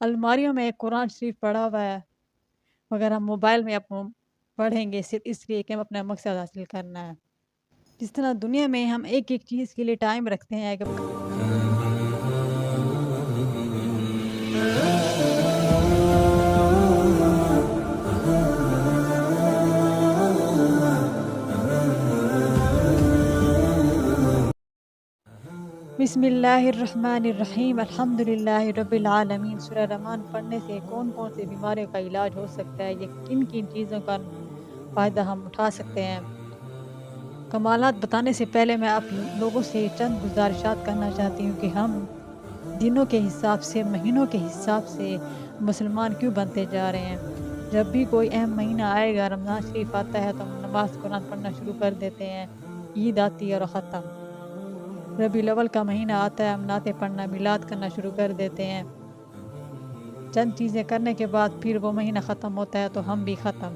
अलमारियों में कुरान शरीफ पड़ा हुआ है, मगर हम मोबाइल में पढ़ेंगे सिर्फ़ इसलिए कि हम अपना मकसद हासिल करना है। जिस तरह दुनिया में हम एक-एक चीज़ के लिए टाइम रखते हैं कि बिस्मिल्लाहिर्रहमानिर्रहीम अल्हम्दुलिल्लाहि रब्बिल आलमीन। सूरह रहमान पढ़ने से कौन-कौन सी बीमारियों का इलाज हो सकता है, ये किन-किन चीज़ों का फ़ायदा हम उठा सकते हैं। कमालात बताने से पहले मैं आप लोगों से चंद गुज़ारिशात करना चाहती हूँ कि हम दिनों के हिसाब से, महीनों के हिसाब से मुसलमान क्यों बनते जा रहे हैं। जब भी कोई अहम महीना आएगा, रमज़ान शरीफ आता है तो हम नमाज़ कुरान पढ़ना शुरू कर देते हैं। ईद आती है और ख़त्म। रबीउल अव्वल का महीना आता है, हम नाते पढ़ना, मिलाद करना शुरू कर देते हैं। चंद चीज़ें करने के बाद फिर वो महीना ख़त्म होता है तो हम भी ख़त्म।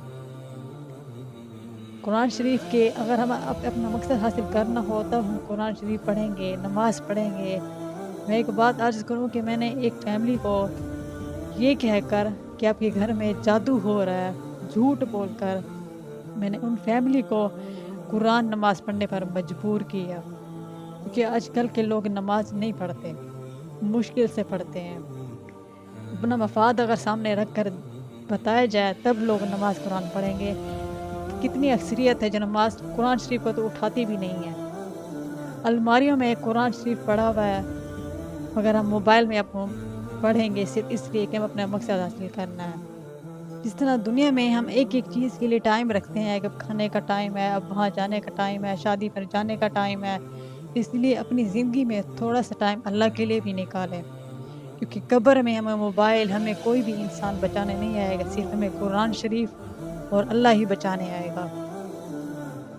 कुरान शरीफ के अगर हम अपना मकसद हासिल करना हो तब हम कुरान शरीफ पढ़ेंगे, नमाज़ पढ़ेंगे। मैं एक बात अर्ज़ करूँ कि मैंने एक फैमिली को ये कहकर कि आपके घर में जादू हो रहा है, झूठ बोलकर मैंने उन फैमिली को कुरान नमाज़ पढ़ने पर मजबूर किया। क्योंकि आजकल के लोग नमाज़ नहीं पढ़ते, मुश्किल से पढ़ते हैं। अपना मफ़ाद अगर सामने रख कर बताया जाए तब लोग नमाज़ कुरान पढ़ेंगे। कितनी अक्सरियत है जो नमाज़ कुरान शरीफ को तो उठाती भी नहीं है। अलमारियों में कुरान शरीफ पड़ा हुआ है, मगर हम मोबाइल में पढ़ेंगे सिर्फ़ इसलिए कि हम अपना मकसद हासिल करना है। जिस तरह दुनिया में हम एक-एक चीज़ के लिए टाइम रखते हैं कि अब खाने का टाइम है, अब वहाँ जाने का टाइम है, शादी पर जाने का टाइम है। इसलिए अपनी ज़िंदगी में थोड़ा-सा टाइम अल्लाह के लिए भी निकालें। क्योंकि कब्र में हमें मोबाइल, हमें कोई भी इंसान बचाने नहीं आएगा, सिर्फ़ हमें कुरान शरीफ और अल्लाह ही बचाने आएगा।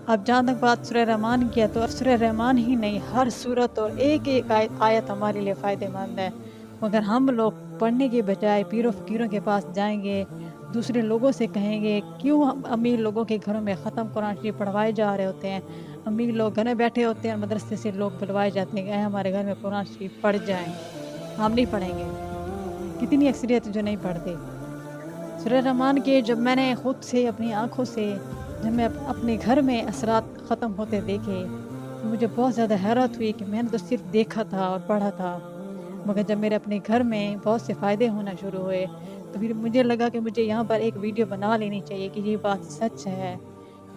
अब जहाँ तक बात सूरह रहमान की है, तो सूरह रहमान ही नहीं, हर सूरत और एक-एक आयत हमारे लिए फ़ायदेमंद है। मगर हम लोग पढ़ने के बजाय पीरों-फ़कीरों के पास जाएँगे, दूसरे लोगों से कहेंगे, क्यों हम अमीर लोगों के घरों में ख़त्म कुरान शरीफ पढ़वाए जा रहे होते हैं। अमीर लोग घर में बैठे होते हैं, मदरसे से लोग बुलवाए जाते हैं कि हमारे घर में कुरान शरीफ पढ़ जाएँ। हम नहीं पढ़ेंगे। कितनी अक्सरियत जो नहीं पढ़ती। सूरह रहमान के जब मैंने खुद से अपनी आँखों से जब मैं अपने घर में असरात ख़त्म होते देखे, तो मुझे बहुत ज़्यादा हैरत हुई कि मैंने तो सिर्फ़ देखा था और पढ़ा था। मगर जब मेरे अपने घर में बहुत से फ़ायदे होना शुरू हुए, तो फिर मुझे लगा कि मुझे यहाँ पर एक वीडियो बना लेनी चाहिए कि ये बात सच है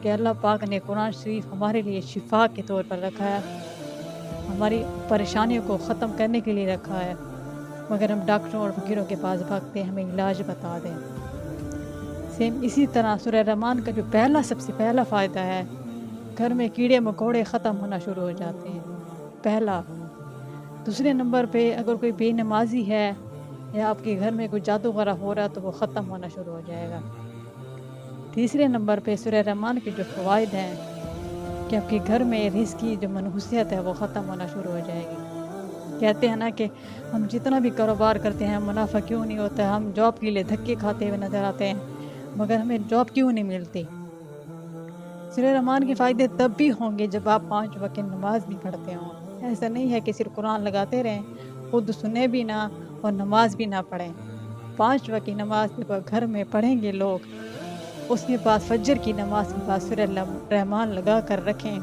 कि अल्लाह पाक ने कुरान शरीफ हमारे लिए शिफ़ा के तौर पर रखा है, हमारी परेशानियों को ख़त्म करने के लिए रखा है। मगर हम डॉक्टरों और फ़कीरों के पास भागते हैं, हमें इलाज बता दें। सेम इसी तरह सूरह रहमान का जो सबसे पहला फ़ायदा है, घर में कीड़े-मकोड़े ख़त्म होना शुरू हो जाते हैं, पहला। दूसरे नंबर पे अगर कोई बेनमाज़ी है या आपके घर में कोई जादू वगैरह हो रहा है तो वो ख़त्म होना शुरू हो जाएगा। तीसरे नंबर पे सूरह रहमान के जो फ़वाइद हैं कि आपके घर में रिज़्क़ की जो मनहूसियत है वो ख़त्म होना शुरू हो जाएगी। कहते हैं ना कि हम जितना भी कारोबार करते हैं मुनाफ़ा क्यों नहीं होता, हम जॉब के लिए धक्के खाते हुए नज़र आते हैं, मगर हमें जॉब क्यों नहीं मिलती। सूरह रहमान के फ़ायदे तब भी होंगे जब आप 5 वक़्त की नमाज़ भी पढ़ते हों। ऐसा नहीं है कि सिर्फ़ कुरान लगाते रहें, खुद सुने भी ना और नमाज़ भी ना पढ़ें। 5 वक़्त की नमाज़ जब घर में पढ़ेंगे लोग, उसके बाद फ़जर की नमाज़ के बाद सूरह रहमान लगा कर रखें,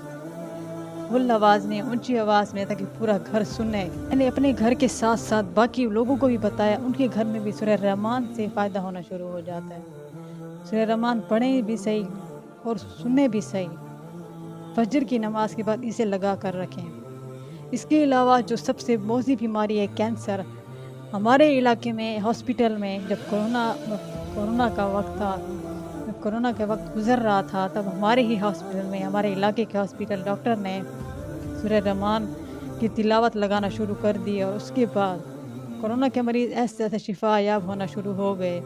फुल आवाज़ में, ऊँची आवाज़ में, ताकि पूरा घर सुने। मैंने अपने घर के साथ-साथ बाकी लोगों को भी बताया, उनके घर में भी सूरह रहमान से फ़ायदा होना शुरू हो जाता है। सूरह रहमान पढ़ें भी सही और सुने भी सही। फजर की नमाज के बाद इसे लगा कर रखें। इसके अलावा जो सबसे मोज़ी बीमारी है कैंसर, हमारे इलाके में हॉस्पिटल में जब कोरोना का वक़्त था, जब कोरोना का वक़्त गुज़र रहा था, तब हमारे ही हॉस्पिटल में, हमारे इलाके के हॉस्पिटल डॉक्टर ने सूरह रहमान की तिलावत लगाना शुरू कर दी और उसके बाद कोरोना के मरीज़ ऐसे-ऐसे शिफ़ा याब होना शुरू हो गए।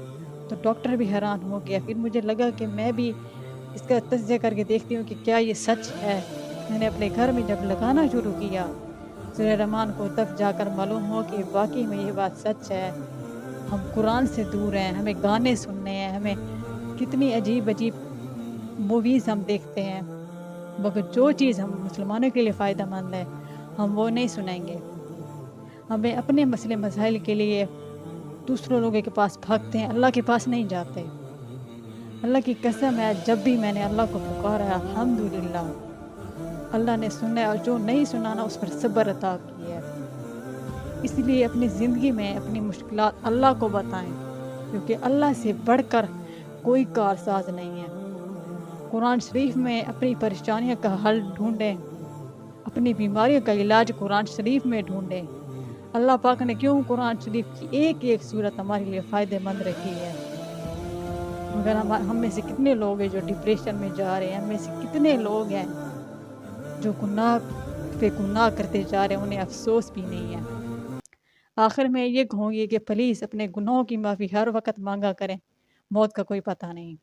तो डॉक्टर भी हैरान हो गया। फिर मुझे लगा कि मैं भी इसका तज्ज़िया करके देखती हूँ कि क्या ये सच है। मैंने अपने घर में जब लगाना शुरू किया सूरह रहमान को, तब जाकर मालूम हुआ कि वाक़ई में ये बात सच है। हम कुरान से दूर हैं, हमें गाने सुनने हैं, हमें कितनी अजीब-अजीब मूवीज़ हम देखते हैं। मगर जो चीज़ हम मुसलमानों के लिए फ़ायदेमंद है, हम वो नहीं सुनेंगे। हमें अपने मसले मसाइल के लिए दूसरों लोगों के पास भागते हैं, अल्लाह के पास नहीं जाते। अल्लाह की कसम है, जब भी मैंने अल्लाह को पुकारा है, अल्हम्दुलिल्लाह, अल्लाह ने सुना है, और जो नहीं सुना ना, उस पर सब्र अता किया है। इसलिए अपनी ज़िंदगी में अपनी मुश्किलात अल्लाह को बताएं, क्योंकि अल्लाह से बढ़कर कोई कारसाज नहीं है। कुरान शरीफ में अपनी परेशानियों का हल ढूंढें, अपनी बीमारियों का इलाज कुरान शरीफ में ढूंढें। अल्लाह पाक ने क्यों कुरान शरीफ की एक एक सूरत हमारे लिए फ़ायदेमंद रखी है। मगर हम में से कितने लोग हैं जो डिप्रेशन में जा रहे हैं, हम में से कितने लोग हैं जो गुनाह पे गुनाह करते जा रहे हैं, उन्हें अफसोस भी नहीं है। आखिर में ये कहूँगी कि प्लीज़ अपने गुनाहों की माफ़ी हर वक़्त मांगा करें, मौत का कोई पता नहीं।